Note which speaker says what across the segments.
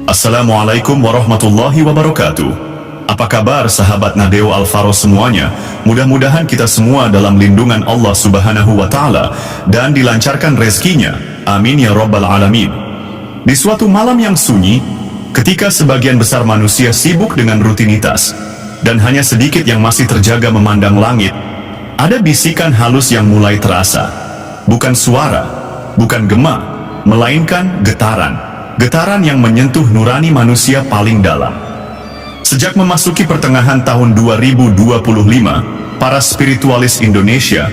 Speaker 1: Assalamualaikum warahmatullahi wabarakatuh. Apa kabar sahabat Nadeo Alvaro semuanya? Mudah-mudahan kita semua dalam lindungan Allah Subhanahu wa Ta'ala dan dilancarkan rezekinya. Amin ya Rabbal Alamin. Di suatu malam yang sunyi, ketika sebagian besar manusia sibuk dengan rutinitas dan hanya sedikit yang masih terjaga memandang langit, ada bisikan halus yang mulai terasa. Bukan suara, bukan gema, melainkan getaran. Getaran yang menyentuh nurani manusia paling dalam. Sejak memasuki pertengahan tahun 2025, para spiritualis Indonesia,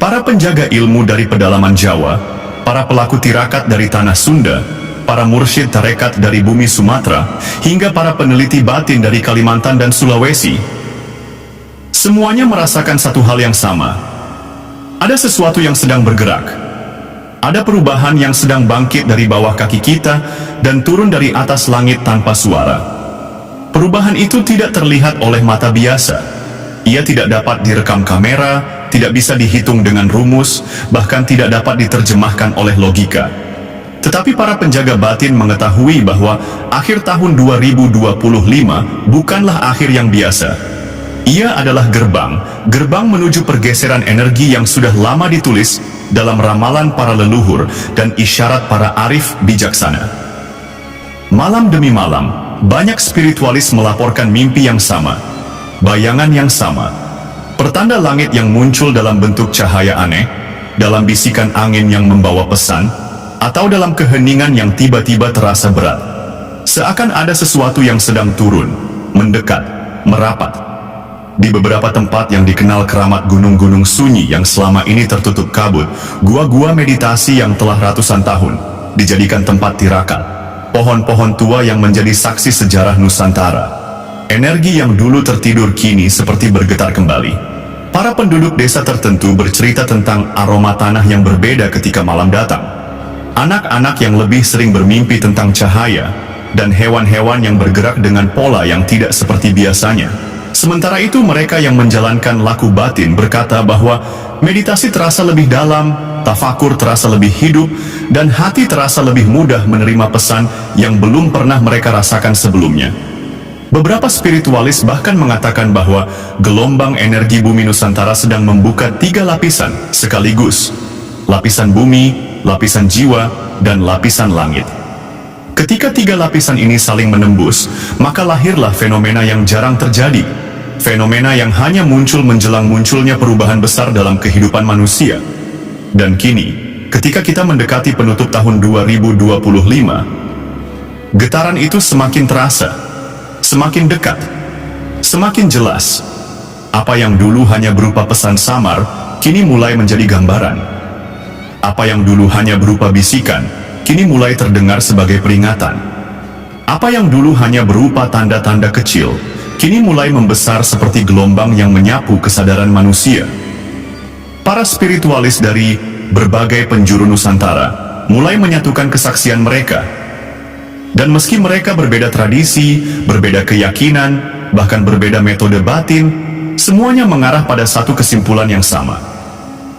Speaker 1: para penjaga ilmu dari pedalaman Jawa, para pelaku tirakat dari tanah Sunda, para mursyid tarekat dari bumi Sumatera, hingga para peneliti batin dari Kalimantan dan Sulawesi, semuanya merasakan satu hal yang sama. Ada sesuatu yang sedang bergerak. Ada perubahan yang sedang bangkit dari bawah kaki kita dan turun dari atas langit tanpa suara. Perubahan itu tidak terlihat oleh mata biasa. Ia tidak dapat direkam kamera, tidak bisa dihitung dengan rumus, bahkan tidak dapat diterjemahkan oleh logika. Tetapi para penjaga batin mengetahui bahwa akhir tahun 2025 bukanlah akhir yang biasa. Ia adalah gerbang menuju pergeseran energi yang sudah lama ditulis dalam ramalan para leluhur dan isyarat para arif bijaksana. Malam demi malam, banyak spiritualis melaporkan mimpi yang sama, bayangan yang sama, pertanda langit yang muncul dalam bentuk cahaya aneh, dalam bisikan angin yang membawa pesan, atau dalam keheningan yang tiba-tiba terasa berat. Seakan ada sesuatu yang sedang turun, mendekat, merapat. Di beberapa tempat yang dikenal keramat gunung-gunung sunyi yang selama ini tertutup kabut, gua-gua meditasi yang telah ratusan tahun dijadikan tempat tirakat, pohon-pohon tua yang menjadi saksi sejarah Nusantara. Energi yang dulu tertidur kini seperti bergetar kembali. Para penduduk desa tertentu bercerita tentang aroma tanah yang berbeda ketika malam datang. Anak-anak yang lebih sering bermimpi tentang cahaya, dan hewan-hewan yang bergerak dengan pola yang tidak seperti biasanya. Sementara itu mereka yang menjalankan laku batin berkata bahwa meditasi terasa lebih dalam, tafakur terasa lebih hidup, dan hati terasa lebih mudah menerima pesan yang belum pernah mereka rasakan sebelumnya. Beberapa spiritualis bahkan mengatakan bahwa gelombang energi bumi Nusantara sedang membuka 3 lapisan sekaligus. Lapisan bumi, lapisan jiwa, dan lapisan langit. Ketika 3 lapisan ini saling menembus, maka lahirlah fenomena yang jarang terjadi. Fenomena yang hanya muncul menjelang munculnya perubahan besar dalam kehidupan manusia. Dan kini, ketika kita mendekati penutup tahun 2025, getaran itu semakin terasa, semakin dekat, semakin jelas. Apa yang dulu hanya berupa pesan samar, kini mulai menjadi gambaran. Apa yang dulu hanya berupa bisikan, kini mulai terdengar sebagai peringatan. Apa yang dulu hanya berupa tanda-tanda kecil, kini mulai membesar seperti gelombang yang menyapu kesadaran manusia. Para spiritualis dari berbagai penjuru Nusantara mulai menyatukan kesaksian mereka. Dan meski mereka berbeda tradisi, berbeda keyakinan, bahkan berbeda metode batin, semuanya mengarah pada satu kesimpulan yang sama.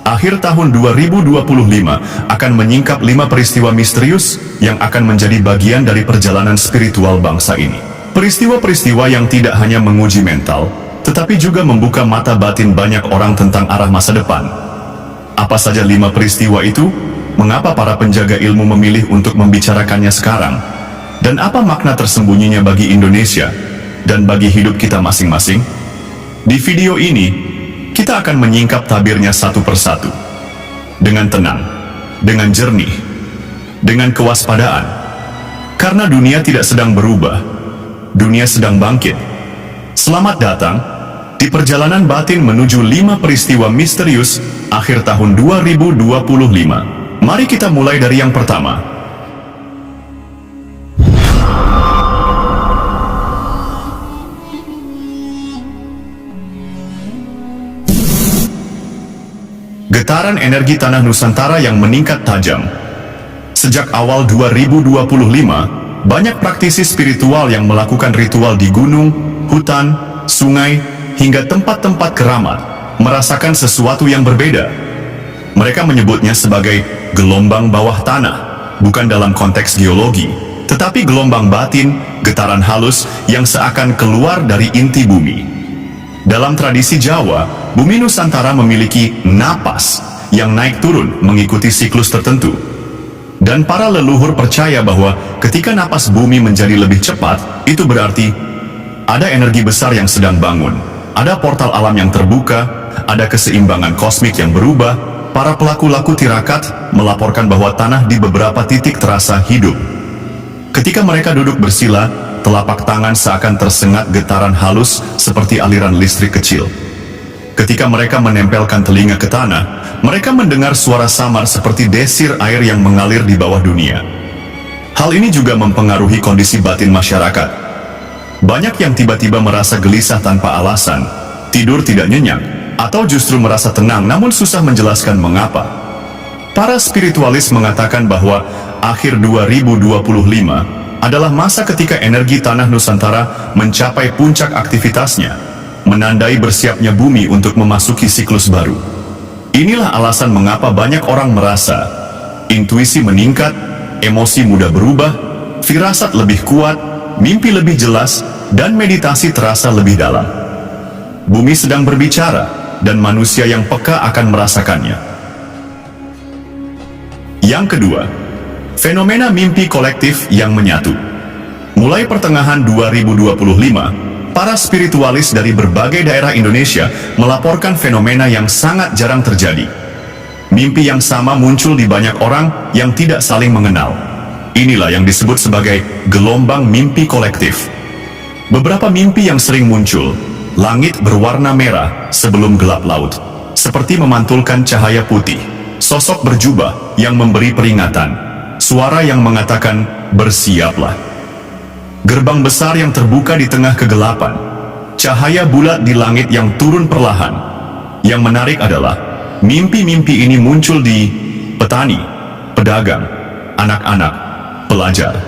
Speaker 1: Akhir tahun 2025 akan menyingkap 5 peristiwa misterius yang akan menjadi bagian dari perjalanan spiritual bangsa ini. Peristiwa-peristiwa yang tidak hanya menguji mental, tetapi juga membuka mata batin banyak orang tentang arah masa depan. Apa saja 5 peristiwa itu? Mengapa para penjaga ilmu memilih untuk membicarakannya sekarang? Dan apa makna tersembunyinya bagi Indonesia dan bagi hidup kita masing-masing? Di video ini, kita akan menyingkap tabirnya satu persatu. Dengan tenang, dengan jernih, dengan kewaspadaan. Karena dunia tidak sedang berubah. Dunia sedang bangkit. Selamat datang di perjalanan batin menuju 5 peristiwa misterius akhir tahun 2025. Mari kita mulai dari yang pertama. Getaran energi tanah Nusantara yang meningkat tajam. Sejak awal 2025, banyak praktisi spiritual yang melakukan ritual di gunung, hutan, sungai, hingga tempat-tempat keramat, merasakan sesuatu yang berbeda. Mereka menyebutnya sebagai gelombang bawah tanah, bukan dalam konteks geologi, tetapi gelombang batin, getaran halus yang seakan keluar dari inti bumi. Dalam tradisi Jawa, bumi Nusantara memiliki napas yang naik turun mengikuti siklus tertentu. Dan para leluhur percaya bahwa ketika napas bumi menjadi lebih cepat, itu berarti ada energi besar yang sedang bangun, ada portal alam yang terbuka, ada keseimbangan kosmik yang berubah. Para pelaku-laku tirakat melaporkan bahwa tanah di beberapa titik terasa hidup. Ketika mereka duduk bersila, telapak tangan seakan tersengat getaran halus seperti aliran listrik kecil. Ketika mereka menempelkan telinga ke tanah, mereka mendengar suara samar seperti desir air yang mengalir di bawah dunia. Hal ini juga mempengaruhi kondisi batin masyarakat. Banyak yang tiba-tiba merasa gelisah tanpa alasan, tidur tidak nyenyak, atau justru merasa tenang namun susah menjelaskan mengapa. Para spiritualis mengatakan bahwa akhir 2025 adalah masa ketika energi tanah Nusantara mencapai puncak aktivitasnya, menandai bersiapnya bumi untuk memasuki siklus baru. Inilah alasan mengapa banyak orang merasa intuisi meningkat, emosi mudah berubah, firasat lebih kuat, mimpi lebih jelas, dan meditasi terasa lebih dalam. Bumi sedang berbicara, dan manusia yang peka akan merasakannya. Yang kedua, fenomena mimpi kolektif yang menyatu. Mulai pertengahan 2025, para spiritualis dari berbagai daerah Indonesia melaporkan fenomena yang sangat jarang terjadi. Mimpi yang sama muncul di banyak orang yang tidak saling mengenal. Inilah yang disebut sebagai gelombang mimpi kolektif. Beberapa mimpi yang sering muncul: langit berwarna merah sebelum gelap laut, seperti memantulkan cahaya putih, sosok berjubah yang memberi peringatan, suara yang mengatakan, "Bersiaplah." Gerbang besar yang terbuka di tengah kegelapan, cahaya bulat di langit yang turun perlahan. Yang menarik adalah, mimpi-mimpi ini muncul di petani, pedagang, anak-anak, pelajar.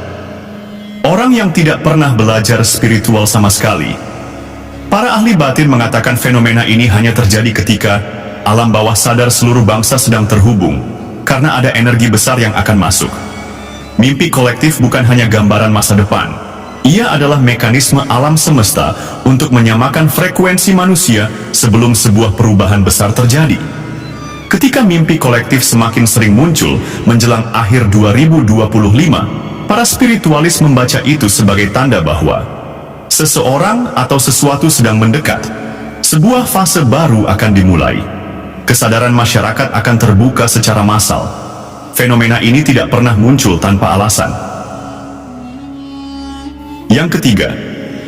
Speaker 1: Orang yang tidak pernah belajar spiritual sama sekali. Para ahli batin mengatakan fenomena ini hanya terjadi ketika alam bawah sadar seluruh bangsa sedang terhubung, karena ada energi besar yang akan masuk. Mimpi kolektif bukan hanya gambaran masa depan. Ia adalah mekanisme alam semesta untuk menyamakan frekuensi manusia sebelum sebuah perubahan besar terjadi. Ketika mimpi kolektif semakin sering muncul menjelang akhir 2025, para spiritualis membaca itu sebagai tanda bahwa seseorang atau sesuatu sedang mendekat. Sebuah fase baru akan dimulai. Kesadaran masyarakat akan terbuka secara massal. Fenomena ini tidak pernah muncul tanpa alasan. Yang ketiga,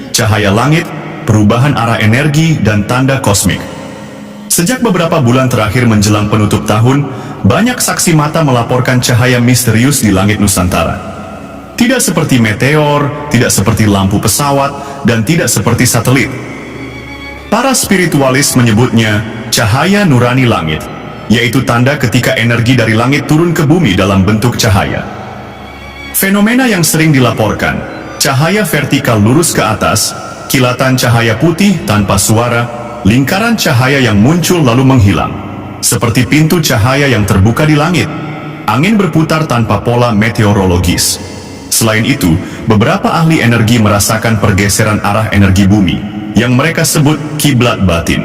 Speaker 1: cahaya langit, perubahan arah energi, dan tanda kosmik. Sejak beberapa bulan terakhir menjelang penutup tahun, banyak saksi mata melaporkan cahaya misterius di langit Nusantara. Tidak seperti meteor, tidak seperti lampu pesawat, dan tidak seperti satelit. Para spiritualis menyebutnya cahaya nurani langit, yaitu tanda ketika energi dari langit turun ke bumi dalam bentuk cahaya. Fenomena yang sering dilaporkan: cahaya vertikal lurus ke atas, kilatan cahaya putih tanpa suara, lingkaran cahaya yang muncul lalu menghilang, seperti pintu cahaya yang terbuka di langit, angin berputar tanpa pola meteorologis. Selain itu, beberapa ahli energi merasakan pergeseran arah energi bumi, yang mereka sebut kiblat batin.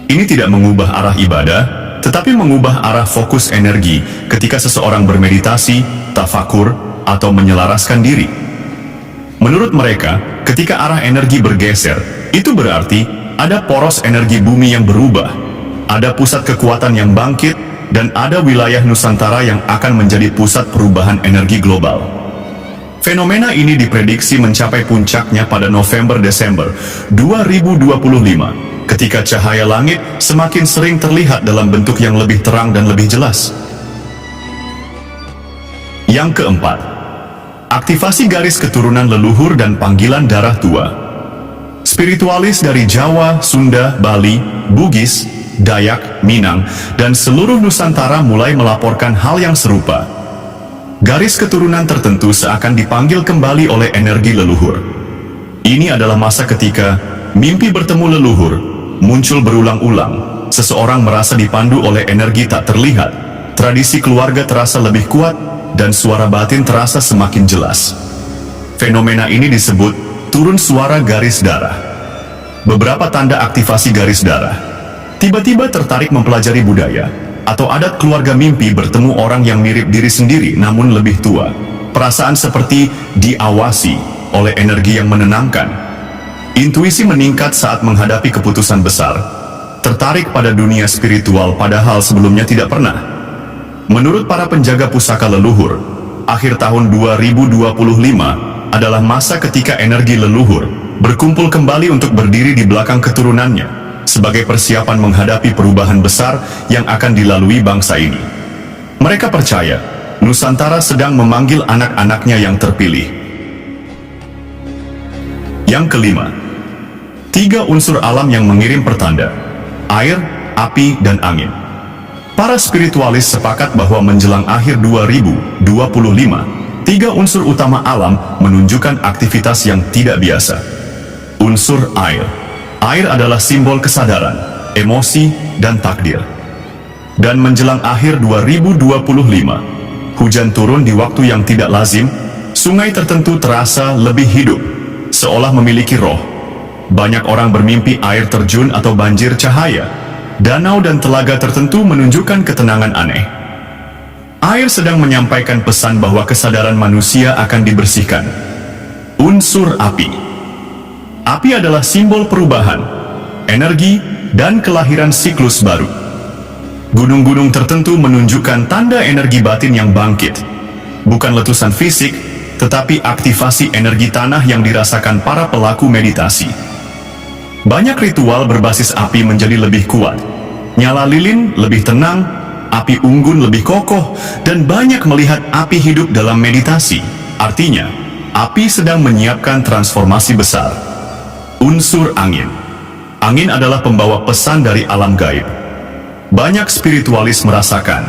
Speaker 1: Ini tidak mengubah arah ibadah, tetapi mengubah arah fokus energi ketika seseorang bermeditasi, tafakur, atau menyelaraskan diri. Menurut mereka, ketika arah energi bergeser, itu berarti ada poros energi bumi yang berubah, ada pusat kekuatan yang bangkit, dan ada wilayah Nusantara yang akan menjadi pusat perubahan energi global. Fenomena ini diprediksi mencapai puncaknya pada November-Desember 2025, ketika cahaya langit semakin sering terlihat dalam bentuk yang lebih terang dan lebih jelas. Yang keempat, aktivasi garis keturunan leluhur dan panggilan darah tua. Spiritualis dari Jawa, Sunda, Bali, Bugis, Dayak, Minang, dan seluruh Nusantara mulai melaporkan hal yang serupa. Garis keturunan tertentu seakan dipanggil kembali oleh energi leluhur. Ini adalah masa ketika mimpi bertemu leluhur muncul berulang-ulang. Seseorang merasa dipandu oleh energi tak terlihat. Tradisi keluarga terasa lebih kuat, dan suara batin terasa semakin jelas. Fenomena ini disebut turun suara garis darah. Beberapa tanda aktivasi garis darah: tiba-tiba tertarik mempelajari budaya atau adat keluarga, mimpi bertemu orang yang mirip diri sendiri namun lebih tua, perasaan seperti diawasi oleh energi yang menenangkan, intuisi meningkat saat menghadapi keputusan besar, tertarik pada dunia spiritual padahal sebelumnya tidak pernah. Menurut para penjaga pusaka leluhur, akhir tahun 2025 adalah masa ketika energi leluhur berkumpul kembali untuk berdiri di belakang keturunannya sebagai persiapan menghadapi perubahan besar yang akan dilalui bangsa ini. Mereka percaya Nusantara sedang memanggil anak-anaknya yang terpilih. Yang kelima, 3 unsur alam yang mengirim pertanda: air, api, dan angin. Para spiritualis sepakat bahwa menjelang akhir 2025, 3 unsur utama alam menunjukkan aktivitas yang tidak biasa. Unsur air. Air adalah simbol kesadaran, emosi, dan takdir. Dan menjelang akhir 2025, hujan turun di waktu yang tidak lazim, sungai tertentu terasa lebih hidup, seolah memiliki roh. Banyak orang bermimpi air terjun atau banjir cahaya. Danau dan telaga tertentu menunjukkan ketenangan aneh. Air sedang menyampaikan pesan bahwa kesadaran manusia akan dibersihkan. Unsur api. Api adalah simbol perubahan, energi, dan kelahiran siklus baru. Gunung-gunung tertentu menunjukkan tanda energi batin yang bangkit. Bukan letusan fisik, tetapi aktivasi energi tanah yang dirasakan para pelaku meditasi. Banyak ritual berbasis api menjadi lebih kuat. Nyala lilin lebih tenang, api unggun lebih kokoh, dan banyak melihat api hidup dalam meditasi. Artinya, api sedang menyiapkan transformasi besar. Unsur angin. Angin adalah pembawa pesan dari alam gaib. Banyak spiritualis merasakan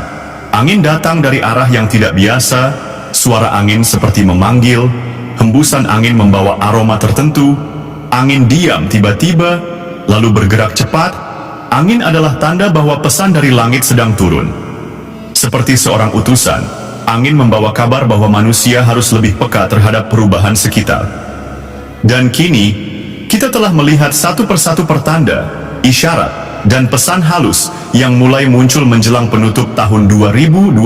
Speaker 1: angin datang dari arah yang tidak biasa. Suara angin seperti memanggil, hembusan angin membawa aroma tertentu. Angin diam tiba-tiba, lalu bergerak cepat. Angin adalah tanda bahwa pesan dari langit sedang turun. Seperti seorang utusan, angin membawa kabar bahwa manusia harus lebih peka terhadap perubahan sekitar. Dan kini, kita telah melihat satu persatu pertanda, isyarat, dan pesan halus yang mulai muncul menjelang penutup tahun 2025.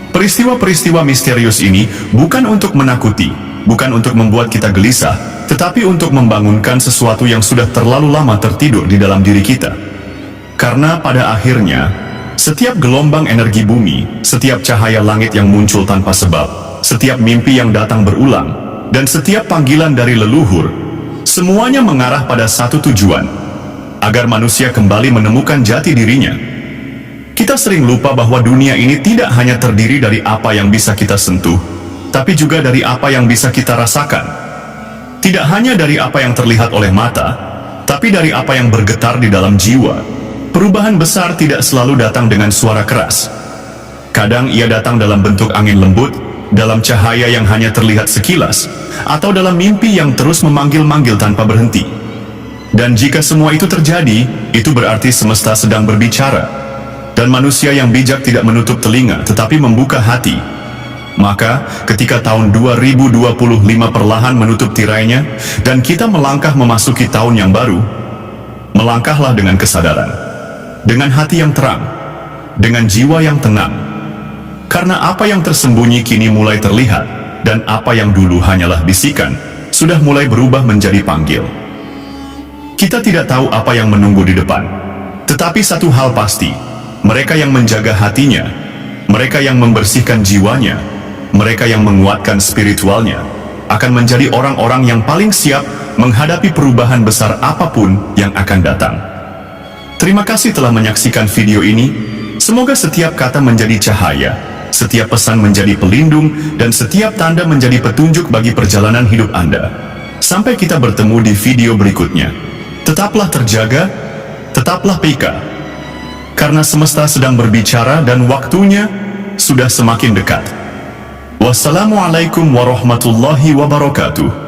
Speaker 1: Peristiwa-peristiwa misterius ini bukan untuk menakuti, bukan untuk membuat kita gelisah, tetapi untuk membangunkan sesuatu yang sudah terlalu lama tertidur di dalam diri kita. Karena pada akhirnya, setiap gelombang energi bumi, setiap cahaya langit yang muncul tanpa sebab, setiap mimpi yang datang berulang, dan setiap panggilan dari leluhur, semuanya mengarah pada satu tujuan, agar manusia kembali menemukan jati dirinya. Kita sering lupa bahwa dunia ini tidak hanya terdiri dari apa yang bisa kita sentuh, tapi juga dari apa yang bisa kita rasakan. Tidak hanya dari apa yang terlihat oleh mata, tapi dari apa yang bergetar di dalam jiwa. Perubahan besar tidak selalu datang dengan suara keras. Kadang ia datang dalam bentuk angin lembut, dalam cahaya yang hanya terlihat sekilas, atau dalam mimpi yang terus memanggil-manggil tanpa berhenti. Dan jika semua itu terjadi, itu berarti semesta sedang berbicara, dan manusia yang bijak tidak menutup telinga tetapi membuka hati. Maka, ketika tahun 2025 perlahan menutup tirainya, dan kita melangkah memasuki tahun yang baru, melangkahlah dengan kesadaran, dengan hati yang terang, dengan jiwa yang tenang. Karena apa yang tersembunyi kini mulai terlihat, dan apa yang dulu hanyalah bisikan, sudah mulai berubah menjadi panggil. Kita tidak tahu apa yang menunggu di depan, tetapi satu hal pasti, mereka yang menjaga hatinya, mereka yang membersihkan jiwanya, mereka yang menguatkan spiritualnya, akan menjadi orang-orang yang paling siap menghadapi perubahan besar apapun yang akan datang. Terima kasih telah menyaksikan video ini. Semoga setiap kata menjadi cahaya, setiap pesan menjadi pelindung, dan setiap tanda menjadi petunjuk bagi perjalanan hidup Anda. Sampai kita bertemu di video berikutnya. Tetaplah terjaga, tetaplah peka, karena semesta sedang berbicara dan waktunya sudah semakin dekat. Wassalamualaikum warahmatullahi wabarakatuh.